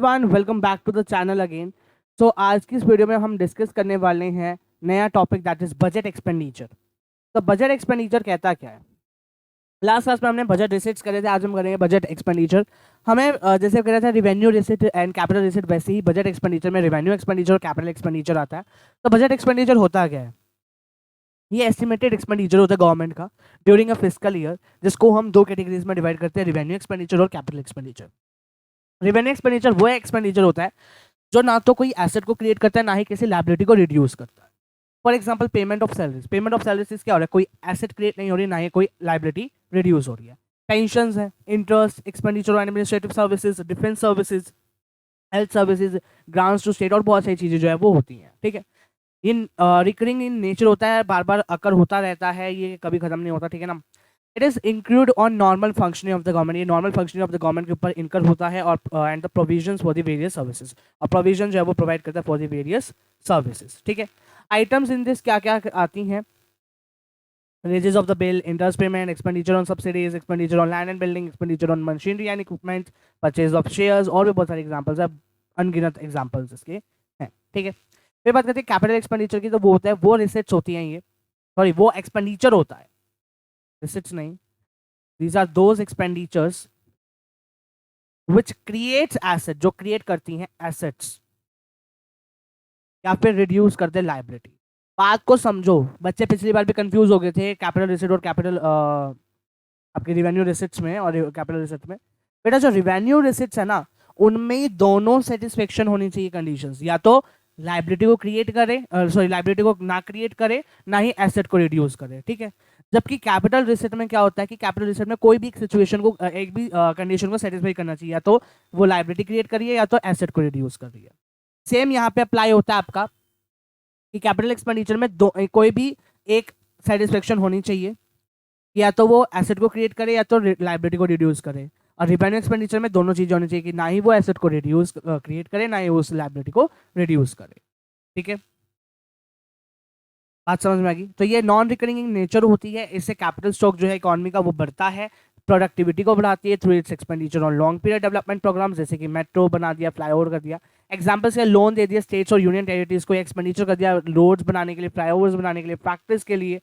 Everyone, welcome back to the channel again. So आज की इस वीडियो में हम डिस्कस करने वाले हैं नया topic that is budget expenditure. तो बजट एक्सपेंडिचर कहता क्या है? लास्ट क्लास में हमने बजट रिसिट्स करे थे, आज हम करेंगे बजट एक्सपेंडिचर। हमें जैसे कह रहा था revenue receipt and capital receipt, वैसे ही बजट एक्सपेंडिचर में रिवेन्यू एक्सपेंडिचर और कैपिटल एक्सपेंडिचर आता है। तो बजट एक्सपेंडिचर होता क्या है? ये एस्टिमेटेड एक्सपेंडिचर होता है गवर्नमेंट का ड्यूरिंग अ फिस्कल ईयर, जिसको हम दो कैटेगरीज में डिवाइड करते हैं, रिवेन्यू एक्सपेंडिचर और कैपिटल एक्सपेंडिचर। रिवेन्यू एक्सपेंडिचर वो एक्सपेंडिचर होता है जो ना तो कोई एसेट को क्रिएट करता है, ना ही किसी लायबिलिटी को रिड्यूस करता है। For example payment of salaries. Payment of salaries क्या हो रहा है? कोई एसेट क्रिएट नहीं हो रही, ना ही कोई लायबिलिटी रिड्यूस हो रही है। पेंशन है, interest, expenditure on administrative services, defence services, health services, grants to state और बहुत सारी चीजें जो है वो होती हैं। ठीक है, इन रिकरिंग इन नेचर होता है, बार बार अकर होता रहता है, ये कभी खत्म नहीं होता। ठीक है ना। It is include on normal functioning of the government. ये normal functioning of the government के ऊपर इनकर होता है, और and the provisions for the various services, और प्रोविजन जो है वो प्रोवाइड करता है फॉर द वेरियस सर्विसेज। ठीक है, आइटम्स इन दिस क्या क्या आती हैं? Raises of the bill, interest payment, expenditure on subsidies, expenditure on land and building, expenditure on machinery and equipment, purchase of shares, और भी बहुत सारे एग्जाम्पल्स है, अनगिनत एग्जाम्पल्स इसके हैं। ठीक है, फिर बात करते हैं कैपिटल एक्सपेंडिचर की। तो वो होता है, वो रिसिट्स होती हैं, ये सॉरी वो एक्सपेंडिचर होता है, रिसिट्स नहीं। These are those expenditures which creates asset, जो क्रिएट करती हैं assets या फिर रिड्यूस करते हैं लाइबिलिटी। बात को समझो, बच्चे पिछली बार भी कंफ्यूज हो गए थे कैपिटल रिसिट और कैपिटल आपके रिवेन्यू रिसिट्स में और कैपिटल रिसिट में। बेटा जो रिवेन्यू रिसिट्स है ना, उनमें ही दोनों सेटिस्फेक्शन होनी चाहिए कंडीशंस, या तो लाइबिलिटी को क्रिएट करे, सॉरी लाइबिलिटी को ना क्रिएट करे, ना ही एसेट को रिड्यूस करे। ठीक है, जबकि कैपिटल रिसिट में क्या होता है कि कैपिटल रिसिट में कोई भी एक सिचुएशन को, एक भी कंडीशन को सेटिस्फाई करना चाहिए, या तो वो लाइबिलिटी क्रिएट करिए या तो एसेट को रिड्यूस कर रही है। सेम यहाँ पे अप्लाई होता है आपका कि कैपिटल एक्सपेंडिचर में कोई भी एक सेटिस्फेक्शन होनी चाहिए, या तो वो एसेट को क्रिएट करे या तो लाइबिलिटी को रिड्यूस करे। और रिवेन्यू एक्सपेंडिचर में दोनों चीजें होनी चाहिए कि ना ही वो एसेट को रिड्यूस क्रिएट करे, ना ही उस लाइबिलिटी को रिड्यूस करे। ठीक है, बात समझ में आ गई? तो ये नॉन रिकरिंग इन नेचर होती है, इससे कैपिटल स्टॉक जो है इकोनॉमी का वो बढ़ता है, प्रोडक्टिविटी को बढ़ाती है through its expenditure on long period development program, जैसे कि मेट्रो बना दिया, फ्लाईओवर कर दिया। एग्जाम्पल से लोन दे दिया स्टेट्स और यूनियन टेरिटरीज को, एक्सपेंडिचर कर दिया रोड्स बनाने के लिए, फ्लाईओवर्स बनाने के लिए, फैक्ट्रीज के लिए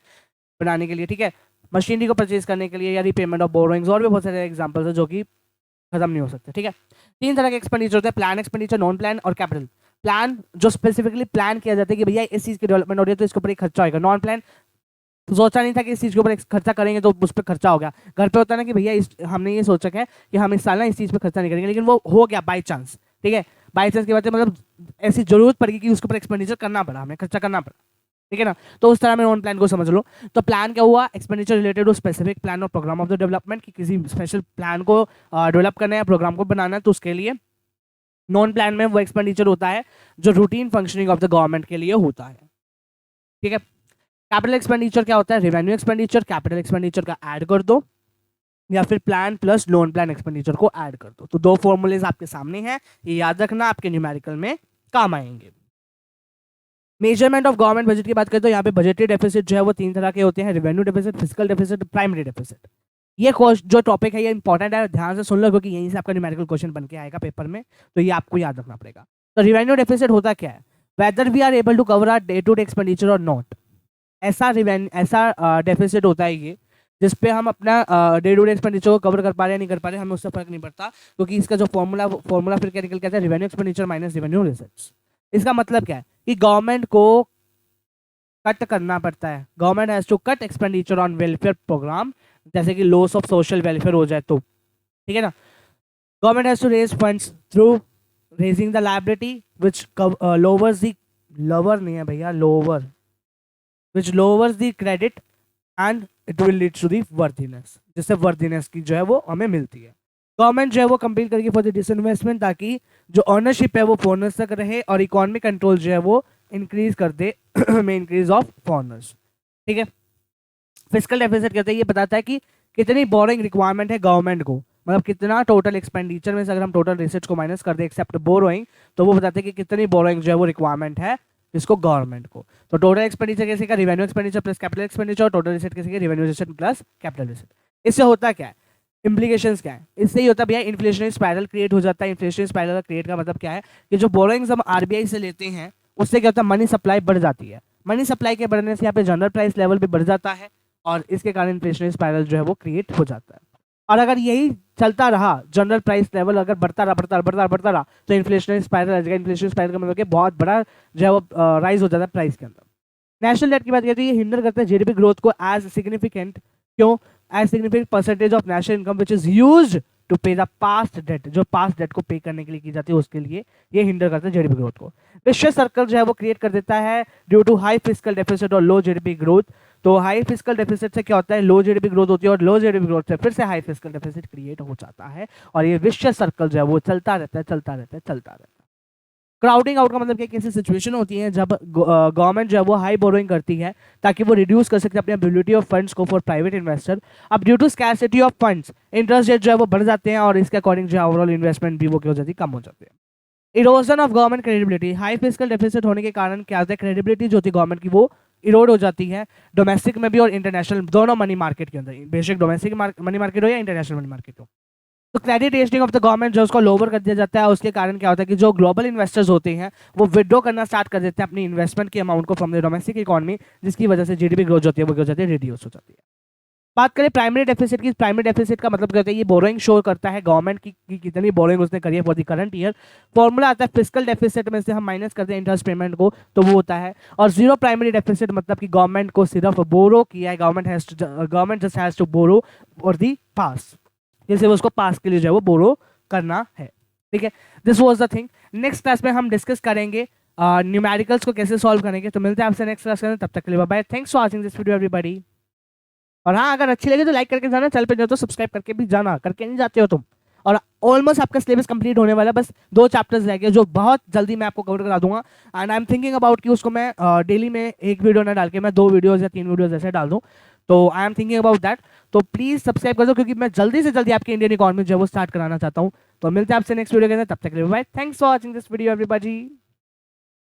बनाने के लिए। ठीक है, मशीनरी को परचेज करने के लिए, या रीपेमेंट ऑफ बोरोइंग्स, और भी बहुत सारे एग्जाम्पल्स है जो कि खत्म नहीं हो सकते। ठीक है, तीन तरह के एक्सपेंडिचर होते हैं, प्लान एक्सपेंडिचर, नॉन प्लान और कैपिटल। प्लान जो स्पेसिफिकली प्लान किया जाता है कि भैया इस चीज की डेवलपमेंट हो रही है तो इसके ऊपर एक खर्चा होगा। नॉन प्लान सोचा नहीं था कि इस चीज के ऊपर खर्चा करेंगे तो उस पर खर्चा हो गया। घर पे होता है ना कि भैया हमने ये सोचा है कि हम इस साल ना इस चीज पे खर्चा नहीं करेंगे, लेकिन वो हो गया बाई चांस। ठीक है, बाई चांस की बात है, मतलब ऐसी जरूरत पड़ गई कि उसके ऊपर एक्सपेंडिचर करना पड़ा, हमें खर्चा करना पड़ा। ठीक है ना, तो उस तरह में नॉन प्लान को समझ लो। तो प्लान क्या हुआ? Expenditure related to specific plan और प्रोग्राम ऑफ द डेवलपमेंट, कि किसी स्पेशल प्लान को डेवलप करना है, प्रोग्राम को बनाना है, तो उसके लिए नॉन प्लान में वो एक्सपेंडिचर होता है जो routine functioning of the government के लिए होता है। ठीक है, कैपिटल एक्सपेंडिचर क्या होता है? रेवेन्यू एक्सपेंडिचर कैपिटल एक्सपेंडिचर का ऐड कर दो, या फिर plan plus non plan expenditure को ऐड कर दो। तो दो फॉर्मूलेज आपके सामने हैं, ये याद रखना, आपके न्यूमेरिकल में काम आएंगे। मेजरमेंट ऑफ गवर्नमेंट बजट की बात करें तो यहाँ पे बजटरी डेफिसिट जो है वो तीन तरह के होते हैं, revenue deficit, physical deficit, primary deficit. ये जो टॉपिक है ये इंपॉर्टेंट है, ध्यान से सुन लो, क्योंकि यहीं से आपका न्यूमेरिकल क्वेश्चन बन के आएगा पेपर में, तो ये आपको याद रखना पड़ेगा। तो रेवेन्यू डेफिसिट होता क्या है? Whether we are able to cover our day to day expenditure और नॉट। ऐसा डेफिसिट होता है ये जिसपे हम अपना डे टू डे एक्सपेंडिचर को कवर कर पा रहे हैं नहीं कर पा रहे, हमें उससे फर्क नहीं पड़ता, क्योंकि इसका जो फॉर्मूला फिर क्या निकल के आता है? Revenue expenditure minus revenue receipts. इसका मतलब क्या है कि गवर्नमेंट को कट करना पड़ता है, government has to cut expenditure on welfare program, जैसे कि लॉस ऑफ सोशल वेलफेयर हो जाए तो। ठीक है ना, government has to raise funds through raising the liability which lowers the lower नहीं है भैया, lower which lowers the credit and it will lead to the worthiness, जिससे वर्दीनेस की जो है वो हमें मिलती है। गवर्नमेंट जो है वो कंपील करेगी फॉर द डिसइन्वेस्टमेंट, ताकि जो ऑनरशिप है वो फॉरनर्स तक रहे और इकोनॉमिक कंट्रोल जो है वो इंक्रीज कर दे में इंक्रीज ऑफ फॉरनर्स। ठीक है, फिजिकल डेफिसिट कहते हैं, ये बताता है कि कितनी बोरोइंग रिक्वायरमेंट है गवर्नमेंट को, मतलब कितना टोटल एक्सपेंडिचर में से अगर हम टोटल रिसिट्स को माइनस कर दे एक्सेप्ट बोरोइंग, तो वो बताते हैं कि कितनी बोरोइंग जो है वो रिक्वायरमेंट है इसको गवर्नमेंट को। तो टोटल एक्सपेंडिचर कैसे का? Revenue expenditure plus capital expenditure, total receipt कैसे का? Revenue receipt plus capital receipt. इससे होता क्या है? इम्प्लीकेशंस क्या है, इससे ही होता है भैया इन्फ्लेशनरी स्पाइरल क्रिएट हो जाता है। इन्फ्लेशनरी स्पाइरल का क्रिएट का मतलब क्या है कि जो बोरोइंग्स हम आरबीआई से लेते हैं उससे क्या होता है, मनी सप्लाई बढ़ जाती है। मनी सप्लाई के बढ़ने से यहाँ पे जनरल प्राइस लेवल भी बढ़ जाता है और इसके कारण इन्फ्लेशनरी स्पाइरल जो है वो क्रिएट हो जाता है। और अगर यही चलता रहा, जनरल प्राइस लेवल अगर बढ़ता रहा तो इन्फ्लेशनरी स्पाइरल आ जाएगा। इन्फ्लेशनरी स्पाइरल का मतलब कि बहुत बड़ा जो है वो राइज हो जाता है प्राइस के अंदर। नेशनल डेट की बात करते हैं, ये हिंडर करता है जीडीपी ग्रोथ को एज सिग्निफिकेंट। क्यों? As significant percentage of national income which is used to pay the past debt, जो पास्ट डेट को पे करने के लिए की जाती है उसके लिए ये हिंडर करता है जीडीपी ग्रोथ को। विशेष सर्कल जो है वो क्रिएट कर देता है due to high fiscal deficit और लो जीडीपी ग्रोथ। तो हाई फिस्कल डेफिसिट से क्या होता है, लो जीडीपी ग्रोथ होती है और लो जीडीपी ग्रोथ से फिर से हाई फिस्कल डेफिसिट क्रिएट हो जाता है और ये विशेष सर्कल जो है वो चलता रहता है। क्राउडिंग आउट का मतलब क्या, कैसी सिचुएशन होती है जब गवर्नमेंट जो है वो हाई बोरोइंग करती है ताकि वो रिड्यूस कर सकते हैं अपनी अवेलेबिलिटी ऑफ फंड्स को फॉर प्राइवेट इन्वेस्टर। अब due to scarcity of funds interest rate जो है वो बढ़ जाते हैं और इसके अकॉर्डिंग जो है ओवरऑल इन्वेस्टमेंट भी वो क्या हो जाती है, कम हो जाती है। Erosion of government credibility, high fiscal deficit होने के कारण क्या होता है, क्रेडिबिलिटी जो होती है गवर्नमेंट की वो इरोड हो जाती है, डोमेस्टिक में भी और इंटरनेशनल दोनों मनी मार्केट के अंदर, बेशक डोमेस्टिक मनी मार्केट हो या इंटरनेशनल मनी मार्केट हो। तो credit rating of the government जो उसको लोअर कर दिया जाता है, उसके कारण क्या होता है कि जो ग्लोबल इन्वेस्टर्स होते हैं वो विड्रॉ करना स्टार्ट कर देते हैं अपनी इन्वेस्टमेंट के अमाउंट को फ्रॉम द डोमेस्टिक इकोनॉमी, जिसकी वजह से जीडीपी ग्रोथ होती है वो क्या हो जाती है, रिड्यूस हो जाती है। बात करें प्राइमरी डेफिसिट की, प्राइमरी डेफिसिट का मतलब क्या होता है, ये बोरोइंग शो करता है गवर्नमेंट की कितनी बोरोइंग उसने करी है for the current year. Formula आता है फिस्कल डेफिसिट में से हम माइनस करते हैं इंटरेस्ट पेमेंट को तो वो होता है, और जीरो प्राइमरी डेफिसिट मतलब कि गवर्नमेंट को सिर्फ बोरो किया है, government just has to borrow for the pass, जैसे उसको पास के लिए जो है वो बोरो करना है। ठीक है, this was the thing. Next class में हम डिस्कस करेंगे न्यूमेरिकल्स को कैसे सॉल्व करेंगे। तो मिलते हैं आपसे नेक्स्ट क्लास में, तब तक के लिए bye bye, thanks for watching this video everybody. और हाँ, अगर अच्छी लगे तो लाइक करके जाना, चैनल पे जाओ तो सब्सक्राइब करके भी जाना, करके नहीं जाते हो तुम। और ऑलमोस्ट आपका सिलेबस कंप्लीट होने वाला है, बस 2 चैप्टर्स रह गए जो बहुत जल्दी मैं आपको कवर करा दूंगा। And I am thinking about कि उसको मैं डेली में 1 वीडियो ना डाल के मैं 2 वीडियोज या 3 वीडियोज ऐसे डाल दूं। तो I am thinking about that. तो प्लीज सब्सक्राइब कर दो क्योंकि मैं जल्दी से जल्दी आपकी इंडियन इकोनॉमी जो है वो स्टार्ट कराना चाहता हूँ। तो मिलते हैं आपसे नेक्स्ट वीडियो के अंदर, तब तक के लिए bye, thanks for watching this video everybody.